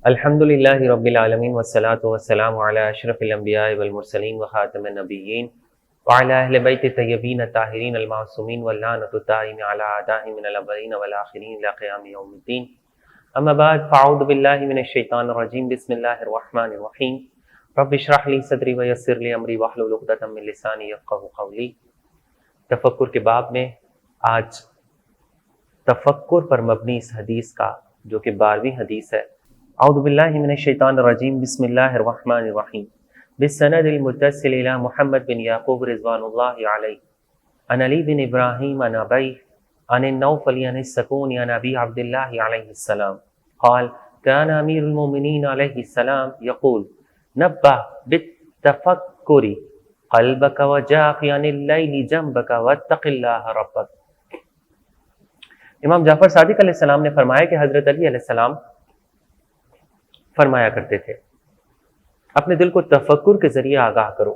الحمدللہ رب العالمین والصلاة والسلام علی اشرف الانبیاء والمرسلین وخاتم النبیین وعلی اہل بیت الطیبین الطاہرین المعصومین واللعنۃ الدائم علی اعدائهم من الاولین والآخرین الی قیام یوم الدین. اما بعد فاعوذ باللہ من الشیطان الرجیم. بسم اللہ الرحمن الرحیم. رب اشرح لی صدری ویسر لی امری واحلل عقدۃ من لسانی یفقہوا قولی. تفکر کے باب میں آج تفکر پر مبنی اس حدیث کا جو کہ 12ویں حدیث ہے. اعوذ باللہ من الشیطان الرجیم. بسم اللہ الرحمن الرحیم. بالسند المتصل الى محمد بن یعقوب رضوان اللہ علیہ عن علی بن ابراہیم عن ابی عن النوفل عن السکون عن ابی عبداللہ علیہ السلام قال كان امیر المؤمنین علیہ السلام یقول نبہ بالتفکر قلبک وجاف عن اللیل جنبک واتق اللہ ربک. امام جعفر صادق علیہ السلام نے فرمایا کہ حضرت علی علیہ السلام فرمایا کرتے تھے اپنے دل کو تفکر کے ذریعے آگاہ کرو،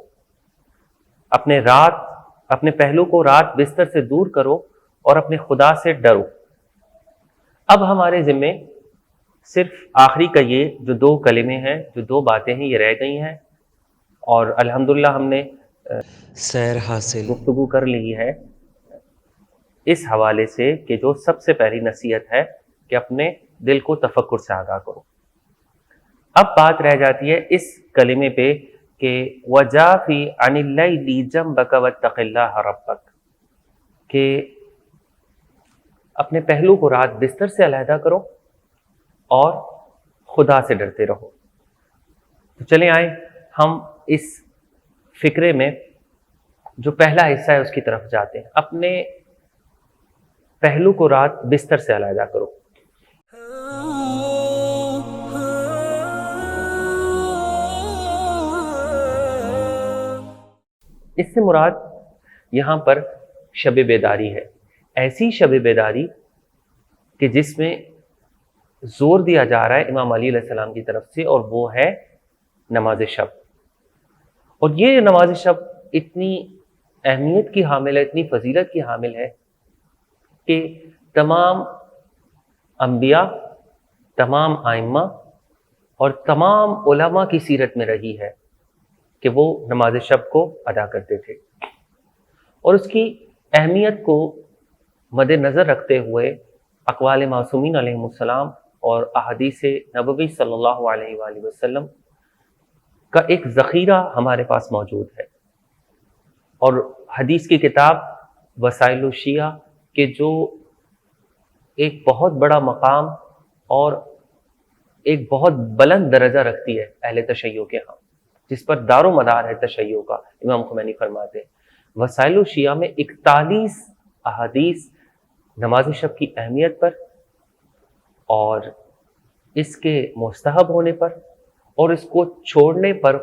اپنے پہلو کو رات بستر سے دور کرو اور اپنے خدا سے ڈرو. اب ہمارے ذمے صرف آخری کا یہ جو 2 کلمے ہیں، جو 2 باتیں ہیں، یہ رہ گئی ہیں اور الحمدللہ ہم نے سیر حاصل گفتگو کر لی ہے اس حوالے سے کہ جو سب سے پہلی نصیحت ہے کہ اپنے دل کو تفکر سے آگاہ کرو. اب بات رہ جاتی ہے اس کلمے پہ کہ وجافی عن اللیل جنبک واتق اللہ ربک، کہ اپنے پہلو کو رات بستر سے علیحدہ کرو اور خدا سے ڈرتے رہو. تو چلیں آئیں ہم اس فکرے میں جو پہلا حصہ ہے اس کی طرف جاتے ہیں. اپنے پہلو کو رات بستر سے علیحدہ کرو. اس سے مراد یہاں پر شب بیداری ہے، ایسی شب بیداری کہ جس میں زور دیا جا رہا ہے امام علی علیہ السلام کی طرف سے، اور وہ ہے نماز شب. اور یہ نماز شب اتنی اہمیت کی حامل ہے، اتنی فضیلت کی حامل ہے کہ تمام انبیاء، تمام ائمہ اور تمام علماء کی سیرت میں رہی ہے کہ وہ نماز شب کو ادا کرتے تھے. اور اس کی اہمیت کو مد نظر رکھتے ہوئے اقوال معصومین علیہ السلام اور احادیث نبوی صلی اللہ علیہ وآلہ وسلم کا ایک ذخیرہ ہمارے پاس موجود ہے. اور حدیث کی کتاب وسائل الشیعہ کے جو ایک بہت بڑا مقام اور ایک بہت بلند درجہ رکھتی ہے اہل تشیع کے ہاں، جس پر دار و مدار ہے تشیع کا. امام خمینی فرماتے ہیں وسائل الشیعہ میں 41 احادیث نماز شب کی اہمیت پر اور اس کے مستحب ہونے پر اور اس کو چھوڑنے پر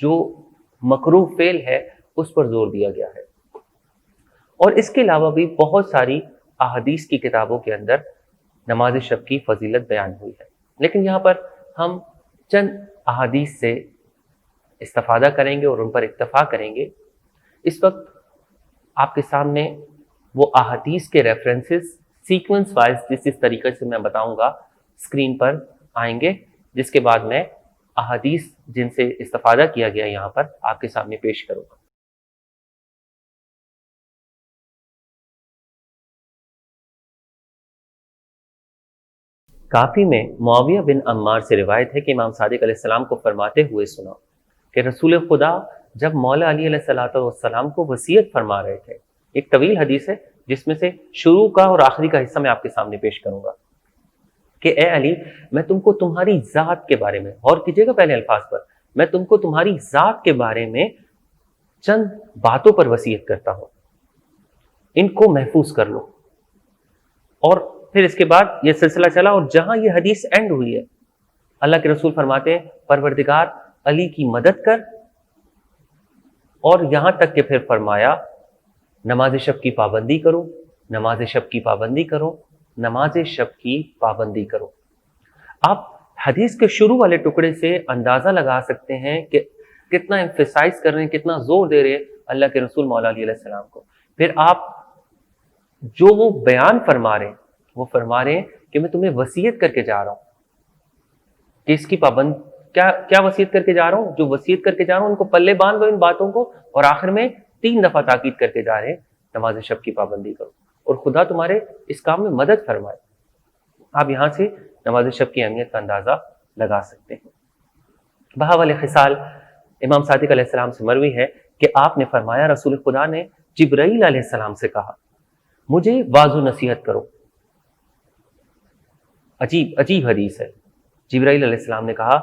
جو مکروہ فعل ہے اس پر زور دیا گیا ہے. اور اس کے علاوہ بھی بہت ساری احادیث کی کتابوں کے اندر نماز شب کی فضیلت بیان ہوئی ہے. لیکن یہاں پر ہم چند احادیث سے استفادہ کریں گے اور ان پر اکتفا کریں گے. اس وقت آپ کے سامنے وہ احادیث کے ریفرنسز سیکوینس وائز جس طریقے سے میں بتاؤں گا اسکرین پر آئیں گے، جس کے بعد میں احادیث جن سے استفادہ کیا گیا یہاں پر آپ کے سامنے پیش کروں گا. کافی میں معاویہ بن عمار سے روایت ہے کہ امام صادق علیہ السلام کو فرماتے ہوئے سنا کہ رسول خدا جب مولا علی علیہ السلام کو وصیت فرما رہے تھے. ایک طویل حدیث ہے جس میں سے شروع کا اور آخری کا حصہ میں آپ کے سامنے پیش کروں گا کہ اے علی، میں تم کو تمہاری ذات کے بارے میں، اور کیجیے گا پہلے الفاظ پر، میں تم کو تمہاری ذات کے بارے میں چند باتوں پر وصیت کرتا ہوں، ان کو محفوظ کر لو. اور پھر اس کے بعد یہ سلسلہ چلا اور جہاں یہ حدیث اینڈ ہوئی ہے اللہ کے رسول فرماتے ہیں پروردگار علی کی مدد کر، اور یہاں تک کہ پھر فرمایا نماز شب کی پابندی کرو، نماز شب کی پابندی کرو، نماز شب کی پابندی کرو. آپ حدیث کے شروع والے ٹکڑے سے اندازہ لگا سکتے ہیں کہ کتنا ایمفیسائز کر رہے ہیں، کتنا زور دے رہے ہیں اللہ کے رسول مولا علیہ السلام کو. پھر آپ جو وہ بیان فرما رہے ہیں وہ فرما رہے ہیں کہ میں تمہیں وصیت کر کے جا رہا ہوں کہ اس کی پابند کیا وصیت کر کے جا رہا ہوں, جو وصیت کر کے جا رہا ہوں ان کو پلے باندھ دو ان باتوں کو, اور آخر میں 3 دفعہ تاکید کر کے جا رہے ہیں نماز شب کی پابندی کرو اور خدا تمہارے اس کام میں مدد فرمائے. آپ یہاں سے نماز شب کی اہمیت کا اندازہ لگا سکتے ہیں. بہاول خصال امام صادق علیہ السلام سے مروی ہے کہ آپ نے فرمایا رسول خدا نے جبرائیل علیہ السلام سے کہا مجھے واعظ و نصیحت کرو. عجیب حدیث ہے. جبرائیل علیہ السلام نے کہا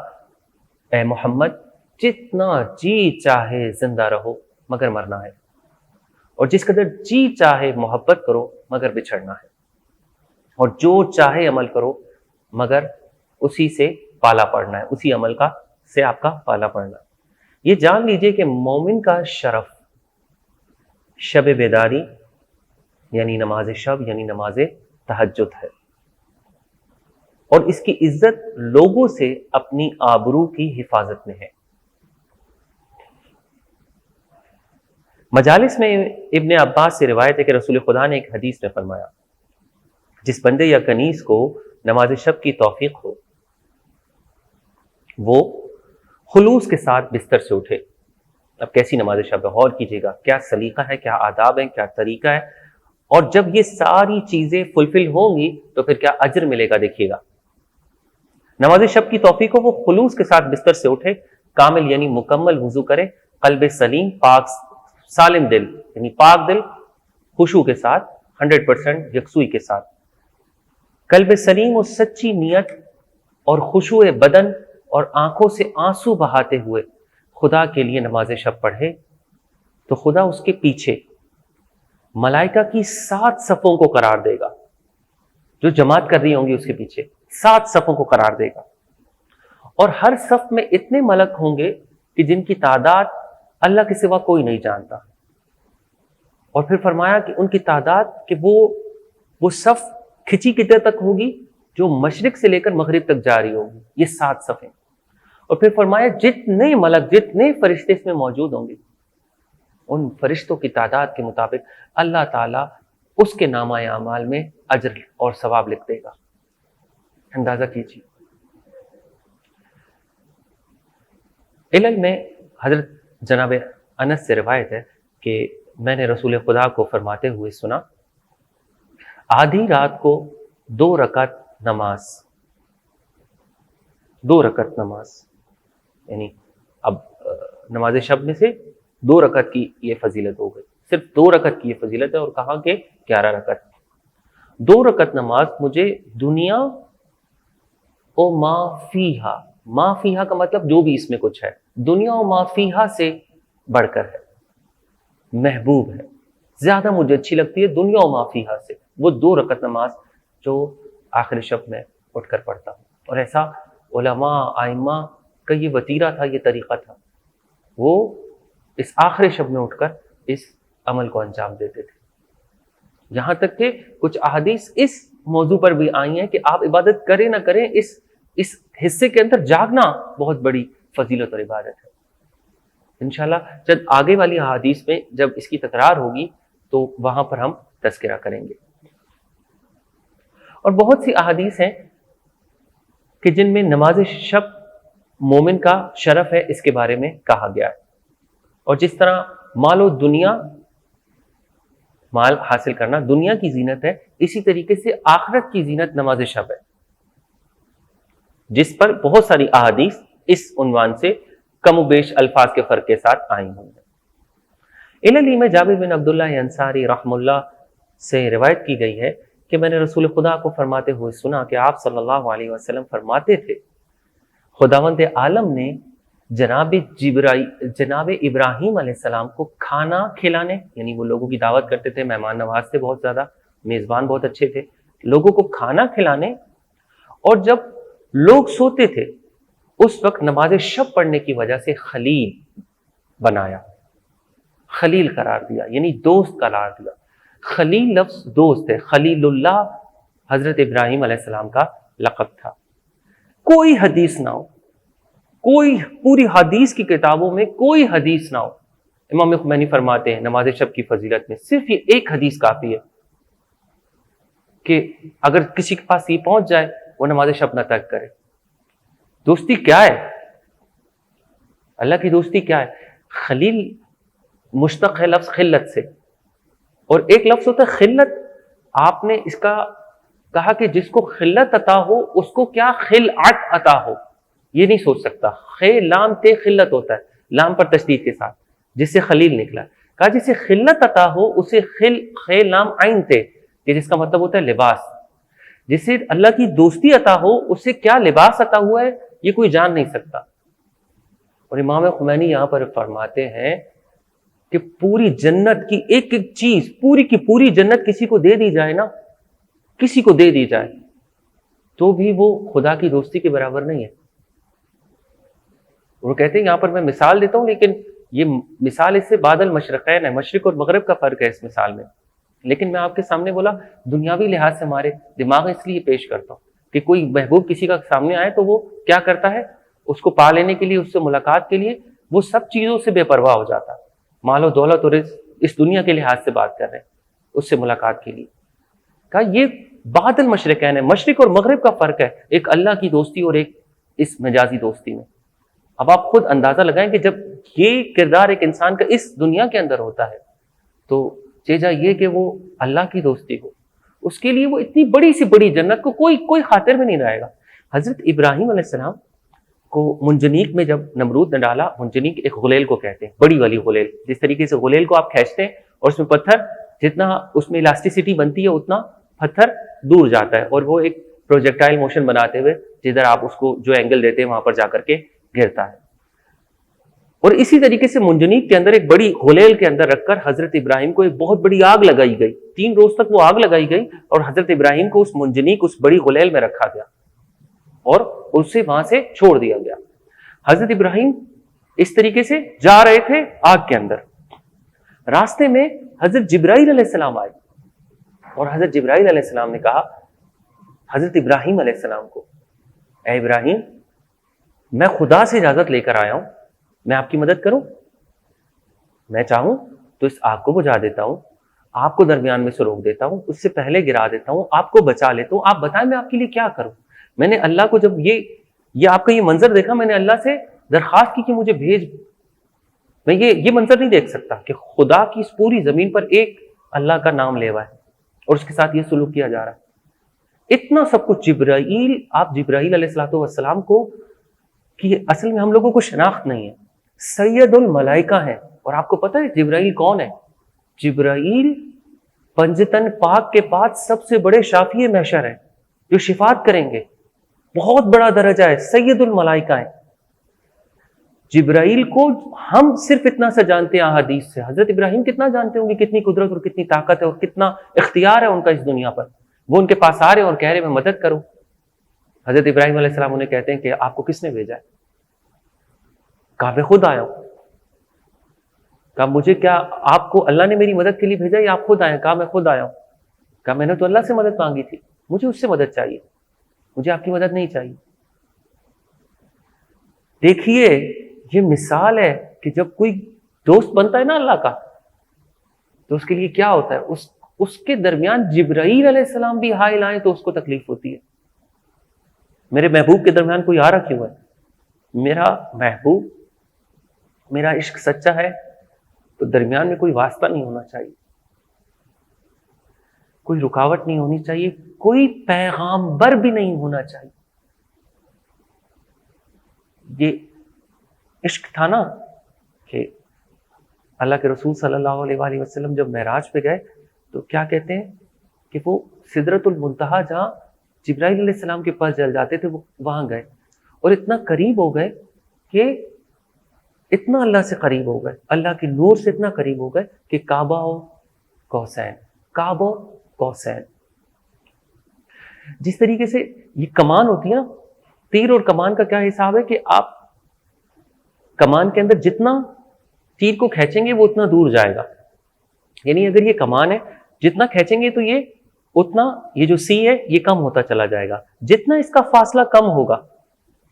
اے محمد جتنا جی چاہے زندہ رہو مگر مرنا ہے, اور جس قدر جی چاہے محبت کرو مگر بچھڑنا ہے, اور جو چاہے عمل کرو مگر اسی سے پالا پڑنا ہے, اسی عمل کا سے آپ کا پالا پڑنا ہے. یہ جان لیجئے کہ مومن کا شرف شب بیداری یعنی نماز شب یعنی نماز تہجد ہے, اور اس کی عزت لوگوں سے اپنی آبرو کی حفاظت میں ہے. مجالس میں ابن عباس سے روایت ہے کہ رسول خدا نے ایک حدیث میں فرمایا جس بندے یا کنیز کو نماز شب کی توفیق ہو وہ خلوص کے ساتھ بستر سے اٹھے. اب کیسی نماز شب ہے, غور کیجیے گا, کیا سلیقہ ہے, کیا آداب ہے, کیا طریقہ ہے, اور جب یہ ساری چیزیں فلفل ہوں گی تو پھر کیا اجر ملے گا. دیکھیے گا, نماز شب کی توفیق ہو وہ خلوص کے ساتھ بستر سے اٹھے, کامل یعنی مکمل وضو کرے, قلب سلیم پاک سالم دل یعنی پاک دل خشوع کے ساتھ 100% یکسوئی کے ساتھ, قلب سلیم اور سچی نیت اور خشوع بدن اور آنکھوں سے آنسو بہاتے ہوئے خدا کے لیے نماز شب پڑھے تو خدا اس کے پیچھے ملائکہ کی 7 صفوں کو قرار دے گا. جو جماعت کر رہی ہوں گی اس کے پیچھے 7 صفوں کو قرار دے گا, اور ہر صف میں اتنے ملک ہوں گے کہ جن کی تعداد اللہ کے سوا کوئی نہیں جانتا. اور پھر فرمایا کہ ان کی تعداد کہ وہ صف کھچی کتنے تک ہوگی جو مشرق سے لے کر مغرب تک جاری ہوگی, یہ 7 صفیں. اور پھر فرمایا جتنے ملک جتنے فرشتے اس میں موجود ہوں گے ان فرشتوں کی تعداد کے مطابق اللہ تعالیٰ اس کے نامہ اعمال میں اجر اور ثواب لکھ دے گا. اندازہ کیجیے. علل میں حضرت جناب انس سے روایت ہے کہ میں نے رسول خدا کو فرماتے ہوئے سنا آدھی رات کو 2 رکعت نماز یعنی اب نماز شب میں سے 2 رکعت کی یہ فضیلت ہو گئی, صرف 2 رکعت کی یہ فضیلت ہے, اور کہا کہ 11 رکعت 2 رکعت نماز مجھے دنیا او ما فیہا کا مطلب جو بھی اس میں کچھ ہے, دنیا و ما فیہا سے بڑھ کر ہے, محبوب ہے, زیادہ مجھے اچھی لگتی ہے دنیا و ما فیہا سے وہ 2 رکعت نماز جو آخر شب میں اٹھ کر پڑھتا ہوں. اور ایسا علماء ائمہ کا یہ وتیرہ تھا, یہ طریقہ تھا, وہ اس آخر شب میں اٹھ کر اس عمل کو انجام دیتے تھے. یہاں تک کہ کچھ احادیث اس موضوع پر بھی آئی ہیں کہ آپ عبادت کریں نہ کریں اس حصے کے اندر جاگنا بہت بڑی فضیلت اور عبادت ہے. انشاءاللہ جب آگے والی احادیث میں جب اس کی تکرار ہوگی تو وہاں پر ہم تذکرہ کریں گے. اور بہت سی احادیث ہیں کہ جن میں نماز شب مومن کا شرف ہے اس کے بارے میں کہا گیا ہے. اور جس طرح مال حاصل کرنا دنیا کی زینت ہے, اسی طریقے سے آخرت کی زینت نماز شب ہے, جس پر بہت ساری احادیث اس عنوان سے کم و بیش الفاظ کے فرق کے ساتھ آئی ہوئی ہیں. عللی میں جابر بن عبداللہ انصاری رحم اللہ سے روایت کی گئی ہے کہ میں نے رسول خدا کو فرماتے ہوئے سنا کہ آپ صلی اللہ علیہ وسلم فرماتے تھے خداوند عالم نے جناب ابراہیم علیہ السلام کو کھانا کھلانے یعنی وہ لوگوں کی دعوت کرتے تھے, مہمان نواز تھے, بہت زیادہ میزبان بہت اچھے تھے, لوگوں کو کھانا کھلانے, اور جب لوگ سوتے تھے اس وقت نماز شب پڑھنے کی وجہ سے خلیل بنایا, خلیل قرار دیا یعنی دوست قرار دیا. خلیل لفظ دوست ہے, خلیل اللہ حضرت ابراہیم علیہ السلام کا لقب تھا. کوئی حدیث نہ ہو, کوئی پوری حدیث کی کتابوں میں کوئی حدیث نہ ہو امام خمینی فرماتے ہیں نماز شب کی فضیلت میں صرف یہ ایک حدیث کافی ہے کہ اگر کسی کے پاس یہ پہنچ جائے وہ نماز شب نہ ترک کرے. دوستی کیا ہے؟ اللہ کی دوستی کیا ہے؟ خلیل مشتق ہے لفظ خلت سے، اور ایک لفظ ہوتا ہے خلت. آپ نے اس کا کہا کہ جس کو خلت عطا ہو اس کو کیا خلعت عطا ہو، یہ نہیں سوچ سکتا. خے لام تے خلت ہوتا ہے، لام پر تشدید کے ساتھ، جس سے خلیل نکلا. کہا جسے خلت عطا ہو اسے خے لام عین تے، کہ جس کا مطلب ہوتا ہے لباس. جسے اللہ کی دوستی عطا ہو اسے کیا لباس عطا ہوا ہے یہ کوئی جان نہیں سکتا. اور امام خمینی یہاں پر فرماتے ہیں کہ پوری جنت کی ایک ایک چیز، پوری کی پوری جنت کسی کو دے دی جائے نا، کسی کو دے دی جائے تو بھی وہ خدا کی دوستی کے برابر نہیں ہے. وہ کہتے ہیں یہاں پر میں مثال دیتا ہوں، لیکن یہ مثال اس سے بعد المشرقین ہے، مشرق اور مغرب کا فرق ہے اس مثال میں. لیکن میں آپ کے سامنے بولا دنیاوی لحاظ سے ہمارے دماغ اس لیے پیش کرتا ہوں کہ کوئی محبوب کسی کا سامنے آئے تو وہ کیا کرتا ہے، اس کو پا لینے کے لیے، اس سے ملاقات کے لیے وہ سب چیزوں سے بے پرواہ ہو جاتا ہے. مال و دولت اور اس دنیا کے لحاظ سے بات کر رہے ہیں، اس سے ملاقات کے لیے. کہا یہ بعد المشرقین ہے، مشرق اور مغرب کا فرق ہے، ایک اللہ کی دوستی اور ایک اس مجازی دوستی میں. اب آپ خود اندازہ لگائیں کہ جب یہ کردار ایک انسان کا اس دنیا کے اندر ہوتا ہے تو چیزا یہ کہ وہ اللہ کی دوستی ہو، اس کے لیے وہ اتنی بڑی سی بڑی جنت کو کوئی خاطر میں نہیں رہے گا. حضرت ابراہیم علیہ السلام کو منجنیق میں جب نمرود نے ڈالا، منجنیق ایک غلیل کو کہتے ہیں، بڑی والی غلیل. جس طریقے سے غلیل کو آپ کھینچتے ہیں اور اس میں پتھر جتنا اس میں الاسٹیسٹی بنتی ہے اتنا پتھر دور جاتا ہے، اور وہ ایک پروجیکٹائل موشن بناتے ہوئے جدھر آپ اس کو جو اینگل دیتے ہیں وہاں پر جا کر کے گرتا ہے. اور اسی طریقے سے منجنیق کے اندر ایک بڑی غلیل کے اندر رکھ کر حضرت ابراہیم کو ایک بہت بڑی آگ لگائی گئی. 3 روز تک وہ آگ لگائی گئی اور حضرت ابراہیم کو اس منجنیق، اس بڑی غلیل میں رکھا گیا اور اسے وہاں سے چھوڑ دیا گیا. حضرت ابراہیم اس طریقے سے جا رہے تھے آگ کے اندر. راستے میں حضرت جبرائیل علیہ السلام آئے اور حضرت جبرائیل علیہ السلام نے کہا حضرت ابراہیم علیہ السلام کو، اے ابراہیم میں خدا سے اجازت لے کر آیا ہوں، میں آپ کی مدد کروں؟ میں چاہوں تو اس آگ کو بجھا دیتا ہوں، آپ کو درمیان میں سے روک دیتا ہوں، اس سے پہلے گرا دیتا ہوں، آپ کو بچا لیتا ہوں. آپ بتائیں میں آپ کے لیے کیا کروں؟ میں نے اللہ کو جب یہ آپ کا یہ منظر دیکھا، میں نے اللہ سے درخواست کی کہ مجھے بھیج. میں یہ منظر نہیں دیکھ سکتا کہ خدا کی اس پوری زمین پر ایک اللہ کا نام لیوا ہے اور اس کے ساتھ یہ سلوک کیا جا رہا ہے. اتنا سب کچھ آپ جبرائیل علیہ الصلوۃ والسلام کو، کہ اصل میں ہم لوگوں کو شناخت نہیں ہے، سید الملائکہ ہیں. اور آپ کو پتہ ہے جبرائیل کون ہے؟ جبرائیل پنجتن پاک کے بعد سب سے بڑے شافی محشر ہیں جو شفاعت کریں گے. بہت بڑا درجہ ہے، سید الملائکہ ہیں. جبرائیل کو ہم صرف اتنا سا جانتے ہیں احادیث سے، حضرت ابراہیم کتنا جانتے ہوں گے، کتنی قدرت اور کتنی طاقت ہے اور کتنا اختیار ہے ان کا اس دنیا پر. وہ ان کے پاس آ رہے اور کہہ رہے میں مدد کروں. حضرت ابراہیم علیہ السلام انہیں کہتے ہیں کہ آپ کو کس نے بھیجا ہے؟ کہا میں خود آیا ہوں. کہا مجھے کیا آپ کو اللہ نے میری مدد کے لیے بھیجا یا آپ خود آئے؟ کہا میں خود آیا ہوں. کہا میں نے تو اللہ سے مدد مانگی تھی، مجھے اس سے مدد چاہیے، مجھے آپ کی مدد نہیں چاہیے. دیکھیے یہ مثال ہے کہ جب کوئی دوست بنتا ہے نا اللہ کا تو اس کے لیے کیا ہوتا ہے. اس کے درمیان جبرائیل علیہ السلام بھی حائل آئے تو اس کو تکلیف ہوتی ہے. میرے محبوب کے درمیان کوئی آ رہا کیوں ہے؟ میرا محبوب، میرا عشق سچا ہے تو درمیان میں کوئی واسطہ نہیں ہونا چاہیے، کوئی رکاوٹ نہیں ہونی چاہیے، کوئی پیغامبر بھی نہیں ہونا چاہیے. یہ عشق تھا نا کہ اللہ کے رسول صلی اللہ علیہ وآلہ وسلم جب معراج پہ گئے تو کیا کہتے ہیں کہ وہ سدرۃ المنتہا جہاں جبرائیل علیہ السلام کے پاس جل جاتے تھے وہ وہاں گئے اور اتنا قریب ہو گئے کہ اتنا اللہ سے قریب ہو گئے، اللہ کے نور سے اتنا قریب ہو گئے کہ کعبہ و قوسین. جس طریقے سے یہ کمان ہوتی ہے نا، تیر اور کمان کا کیا حساب ہے کہ آپ کمان کے اندر جتنا تیر کو کھینچیں گے وہ اتنا دور جائے گا. یعنی اگر یہ کمان ہے جتنا کھینچیں گے تو یہ اتنا، یہ جو سی ہے یہ کم ہوتا چلا جائے گا. جتنا اس کا فاصلہ کم ہوگا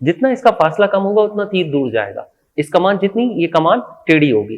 اتنا تیر دور جائے گا. اس کمان جتنی یہ کمان ٹیڑھی ہوگی.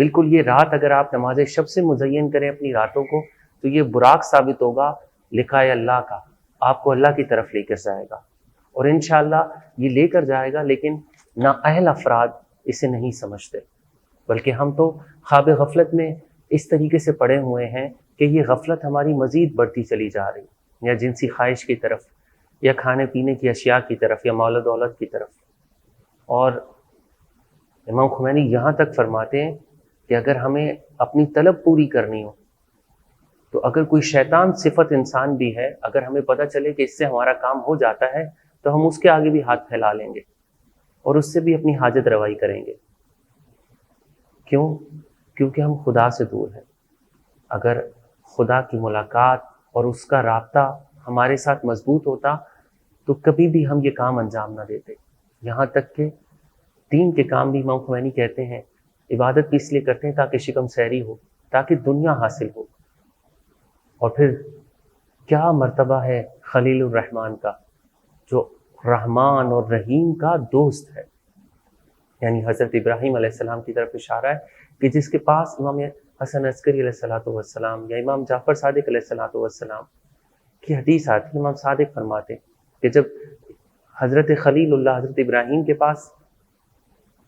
بالکل یہ رات اگر آپ نماز شب سے مزین کریں اپنی راتوں کو تو یہ براق ثابت ہوگا لقائے اللہ کا، آپ کو اللہ کی طرف لے کر جائے گا، اور انشاءاللہ یہ لے کر جائے گا، لیکن نااہل افراد اسے نہیں سمجھتے، بلکہ ہم تو خواب غفلت میں اس طریقے سے پڑے ہوئے ہیں کہ یہ غفلت ہماری مزید بڑھتی چلی جا رہی، یا جنسی خواہش کی طرف، یا کھانے پینے کی اشیاء کی طرف، یا مال و دولت کی طرف۔ اور امام خمینی یہاں تک فرماتے ہیں کہ اگر ہمیں اپنی طلب پوری کرنی ہو تو اگر کوئی شیطان صفت انسان بھی ہے، اگر ہمیں پتہ چلے کہ اس سے ہمارا کام ہو جاتا ہے تو ہم اس کے آگے بھی ہاتھ پھیلا لیں گے اور اس سے بھی اپنی حاجت روائی کریں گے۔ کیوں؟ کیونکہ ہم خدا سے دور ہیں۔ اگر خدا کی ملاقات اور اس کا رابطہ ہمارے ساتھ مضبوط ہوتا تو کبھی بھی ہم یہ کام انجام نہ دیتے۔ یہاں تک کہ دین کے کام بھی امام خمینی کہتے ہیں عبادت بھی اس لیے کرتے ہیں تاکہ شکم سیری ہو، تاکہ دنیا حاصل ہو۔ اور پھر کیا مرتبہ ہے خلیل الرحمن کا، جو رحمان اور رحیم کا دوست ہے، یعنی حضرت ابراہیم علیہ السلام کی طرف اشارہ ہے کہ جس کے پاس امام حسن عسکری علیہ السلام یا امام جعفر صادق علیہ السلام کی حدیث آتی، امام صادق فرماتے کہ جب حضرت خلیل اللہ حضرت ابراہیم کے پاس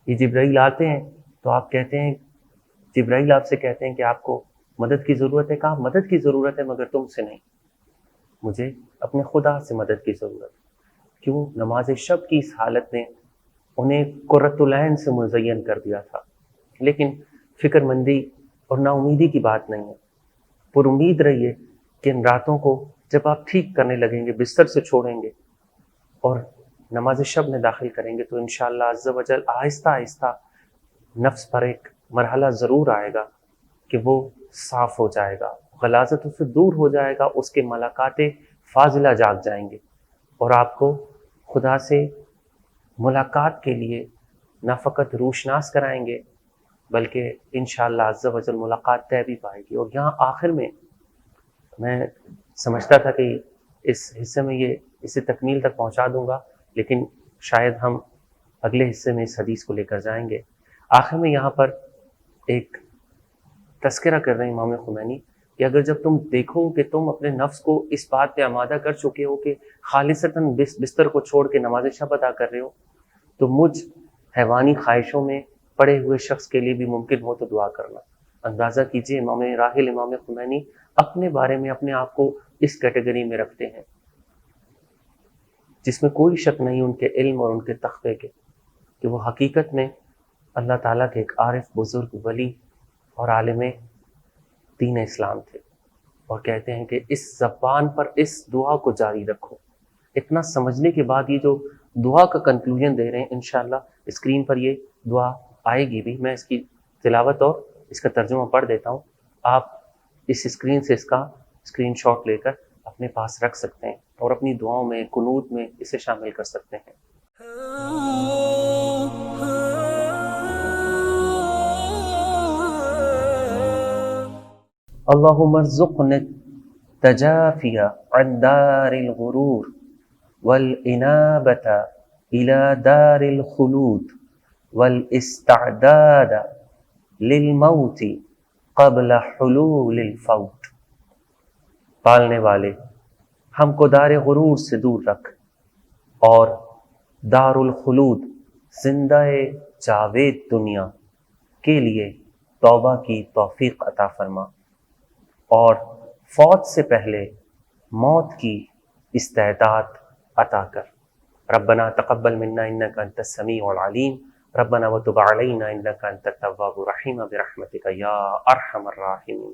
یہ جبرائیل آتے ہیں تو آپ کہتے ہیں، جبرائیل آپ سے کہتے ہیں کہ آپ کو مدد کی ضرورت ہے، کہا مدد کی ضرورت ہے مگر تم سے نہیں، مجھے اپنے خدا سے مدد کی ضرورت ہے۔ کیوں؟ نماز شب کی اس حالت نے انہیں قرۃ العین سے مزین کر دیا تھا۔ لیکن فکر مندی اور نا امیدی کی بات نہیں ہے، پر امید رہیے کہ ان راتوں کو جب آپ ٹھیک کرنے لگیں گے، بستر سے چھوڑیں گے اور نماز شب میں داخل کریں گے تو انشاءاللہ عز و جل آہستہ آہستہ نفس پر ایک مرحلہ ضرور آئے گا کہ وہ صاف ہو جائے گا، غلاظتوں سے دور ہو جائے گا، اس کے ملاقات فاضلہ جاگ جائیں گے اور آپ کو خدا سے ملاقات کے لیے نہ فقط روشناس کرائیں گے بلکہ انشاءاللہ عز و جل ملاقات طے بھی پائے گی۔ اور یہاں آخر میں میں سمجھتا تھا کہ اس حصے میں یہ اسے تکمیل تک پہنچا دوں گا، لیکن شاید ہم اگلے حصے میں اس حدیث کو لے کر جائیں گے۔ آخر میں یہاں پر ایک تذکرہ کر رہے ہیں امام خمینی کہ اگر جب تم دیکھو کہ تم اپنے نفس کو اس بات پہ آمادہ کر چکے ہو کہ خالصتاً بستر کو چھوڑ کے نماز شب ادا کر رہے ہو تو مجھ حیوانی خواہشوں میں پڑے ہوئے شخص کے لیے بھی ممکن ہو تو دعا کرنا۔ اندازہ کیجئے امام راحل امام خمینی اپنے بارے میں اپنے آپ کو اس کیٹیگری میں رکھتے ہیں جس میں کوئی شک نہیں ان کے علم اور ان کے تقوی کے، کہ وہ حقیقت میں اللہ تعالیٰ کے ایک عارف بزرگ ولی اور عالم دین اسلام تھے، اور کہتے ہیں کہ اس زبان پر اس دعا کو جاری رکھو۔ اتنا سمجھنے کے بعد یہ جو دعا کا کنکلوژن دے رہے ہیں، انشاءاللہ اسکرین پر یہ دعا آئے گی بھی، میں اس کی تلاوت اور اس کا ترجمہ پڑھ دیتا ہوں، آپ اس اسکرین سے اس کا اسکرین شاٹ لے کر اپنے پاس رکھ سکتے ہیں اور اپنی دعاؤں میں قنوت میں اسے شامل کر سکتے ہیں۔ اللہم ارزقنا التجافی عن دار الغرور والانابۃ الى دار الخلود والاستعداد للموت قبل حلول الفوت۔ پالنے والے ہم کو دار غرور سے دور رکھ اور دار الخلود زندہ جاوید دنیا کے لیے توبہ کی توفیق عطا فرما، اور فوت سے پہلے موت کی استعداد عطا کر۔ ربنا تقبل منا انک انت السمیع العلیم، ربنا وتب علینا انک انت التواب الرحیم برحمتک یا ارحم الراحمین۔